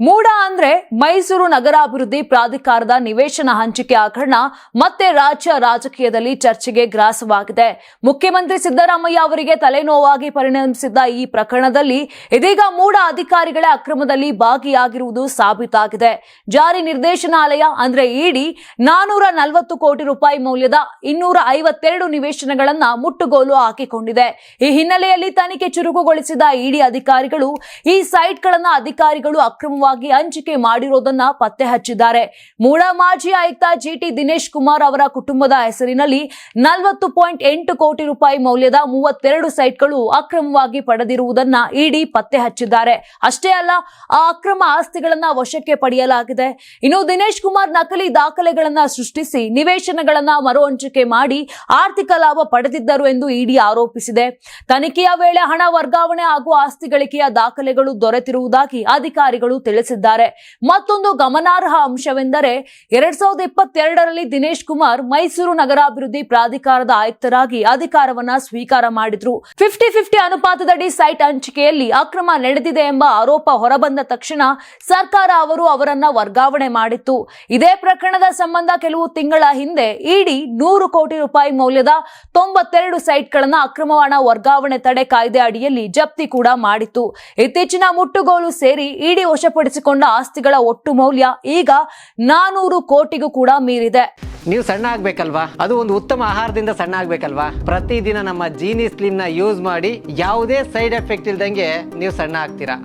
ಮೂಡ ಅಂದ್ರೆ ಮೈಸೂರು ನಗರಾಭಿವೃದ್ಧಿ ಪ್ರಾಧಿಕಾರದ ನಿವೇಶನ ಹಂಚಿಕೆ ಹಗರಣ ಮತ್ತೆ ರಾಜ್ಯ ರಾಜಕೀಯದಲ್ಲಿ ಚರ್ಚೆಗೆ ಗ್ರಾಸವಾಗಿದೆ. ಮುಖ್ಯಮಂತ್ರಿ ಸಿದ್ದರಾಮಯ್ಯ ಅವರಿಗೆ ತಲೆನೋವಾಗಿ ಪರಿಣಮಿಸಿದ್ದ ಈ ಪ್ರಕರಣದಲ್ಲಿ ಇದೀಗ ಮೂಡ ಅಧಿಕಾರಿಗಳ ಅಕ್ರಮದಲ್ಲಿ ಭಾಗಿಯಾಗಿರುವುದು ಸಾಬೀತಾಗಿದೆ. ಜಾರಿ ನಿರ್ದೇಶನಾಲಯ ಅಂದ್ರೆ ಇಡಿ 440 ಕೋಟಿ ರೂಪಾಯಿ ಮೌಲ್ಯದ 252 ನಿವೇಶನಗಳನ್ನ ಮುಟ್ಟುಗೋಲು ಹಾಕಿಕೊಂಡಿದೆ. ಈ ಹಿನ್ನೆಲೆಯಲ್ಲಿ ತನಿಖೆ ಚುರುಕುಗೊಳಿಸಿದ ಇಡಿ ಅಧಿಕಾರಿಗಳು ಈ ಸೈಟ್ಗಳನ್ನ ಅಧಿಕಾರಿಗಳು ಅಕ್ರಮ ಹಂಚಿಕೆ ಮಾಡಿರೋದನ್ನ ಪತ್ತೆ ಹಚ್ಚಿದ್ದಾರೆ. ಮೂಡ ಮಾಜಿ ಆಯುಕ್ತ ಜಿಟಿ ದಿನೇಶ್ ಕುಮಾರ್ ಅವರ ಕುಟುಂಬದ ಹೆಸರಿನಲ್ಲಿ 40.8 ಕೋಟಿ ರೂಪಾಯಿ ಮೌಲ್ಯದ 32 ಸೈಟ್ಗಳು ಅಕ್ರಮವಾಗಿ ಪಡೆದಿರುವುದನ್ನ ಇಡಿ ಪತ್ತೆ ಹಚ್ಚಿದ್ದಾರೆ. ಅಷ್ಟೇ ಅಲ್ಲ, ಆ ಅಕ್ರಮ ಆಸ್ತಿಗಳನ್ನ ವಶಕ್ಕೆ ಪಡೆಯಲಾಗಿದೆ. ಇನ್ನು ದಿನೇಶ್ ಕುಮಾರ್ ನಕಲಿ ದಾಖಲೆಗಳನ್ನ ಸೃಷ್ಟಿಸಿ ನಿವೇಶನಗಳನ್ನ ಮರು ಹಂಚಿಕೆ ಮಾಡಿ ಆರ್ಥಿಕ ಲಾಭ ಪಡೆದಿದ್ದರು ಎಂದು ಇಡಿ ಆರೋಪಿಸಿದೆ. ತನಿಖೆಯ ವೇಳೆ ಹಣ ವರ್ಗಾವಣೆ ಹಾಗೂ ಆಸ್ತಿ ಗಳಿಕೆಯ ದಾಖಲೆಗಳು ದೊರೆತಿರುವುದಾಗಿ ಅಧಿಕಾರಿಗಳು ತಿಳಿಸಿದ್ದಾರೆ. ಮತ್ತೊಂದು ಗಮನಾರ್ಹ ಅಂಶವೆಂದರೆ 2022ರಲ್ಲಿ ದಿನೇಶ್ ಕುಮಾರ್ ಮೈಸೂರು ನಗರಾಭಿವೃದ್ಧಿ ಪ್ರಾಧಿಕಾರದ ಆಯುಕ್ತರಾಗಿ ಅಧಿಕಾರವನ್ನ ಸ್ವೀಕಾರ ಮಾಡಿದ್ರು. 50-50 ಅನುಪಾತದಡಿ ಸೈಟ್ ಹಂಚಿಕೆಯಲ್ಲಿ ಅಕ್ರಮ ನಡೆದಿದೆ ಎಂಬ ಆರೋಪ ಹೊರಬಂದ ತಕ್ಷಣ ಸರ್ಕಾರ ಅವರನ್ನ ವರ್ಗಾವಣೆ ಮಾಡಿತ್ತು. ಇದೇ ಪ್ರಕರಣದ ಸಂಬಂಧ ಕೆಲವು ತಿಂಗಳ ಹಿಂದೆ ಇಡಿ 100 ಕೋಟಿ ರೂಪಾಯಿ ಮೌಲ್ಯದ 92 ಸೈಟ್ಗಳನ್ನ ಅಕ್ರಮ ಹಣ ವರ್ಗಾವಣೆ ತಡೆ ಕಾಯ್ದೆ ಅಡಿಯಲ್ಲಿ ಜಪ್ತಿ ಕೂಡ ಮಾಡಿತ್ತು. ಇತ್ತೀಚಿನ ಮುಟ್ಟುಗೋಲು ಸೇರಿ ಇಡಿ ವಶಪಡಿಸಿಕೊಂಡ ಆಸ್ತಿಗಳ ಒಟ್ಟು ಮೌಲ್ಯ ಈಗ 400 ಕೋಟಿಗೂ ಕೂಡ ಮೀರಿದೆ. ನೀವು ಸಣ್ಣ ಆಗ್ಬೇಕಲ್ವಾ? ಅದು ಒಂದು ಉತ್ತಮ ಆಹಾರದಿಂದ ಸಣ್ಣ ಆಗ್ಬೇಕಲ್ವಾ? ಪ್ರತಿದಿನ ನಮ್ಮ ಜೀನಿ ಸ್ಲಿಮ್ ನ ಯೂಸ್ ಮಾಡಿ ಯಾವುದೇ ಸೈಡ್ ಎಫೆಕ್ಟ್ ಇಲ್ದಂಗೆ ನೀವು ಸಣ್ಣ ಆಗ್ತೀರಾ.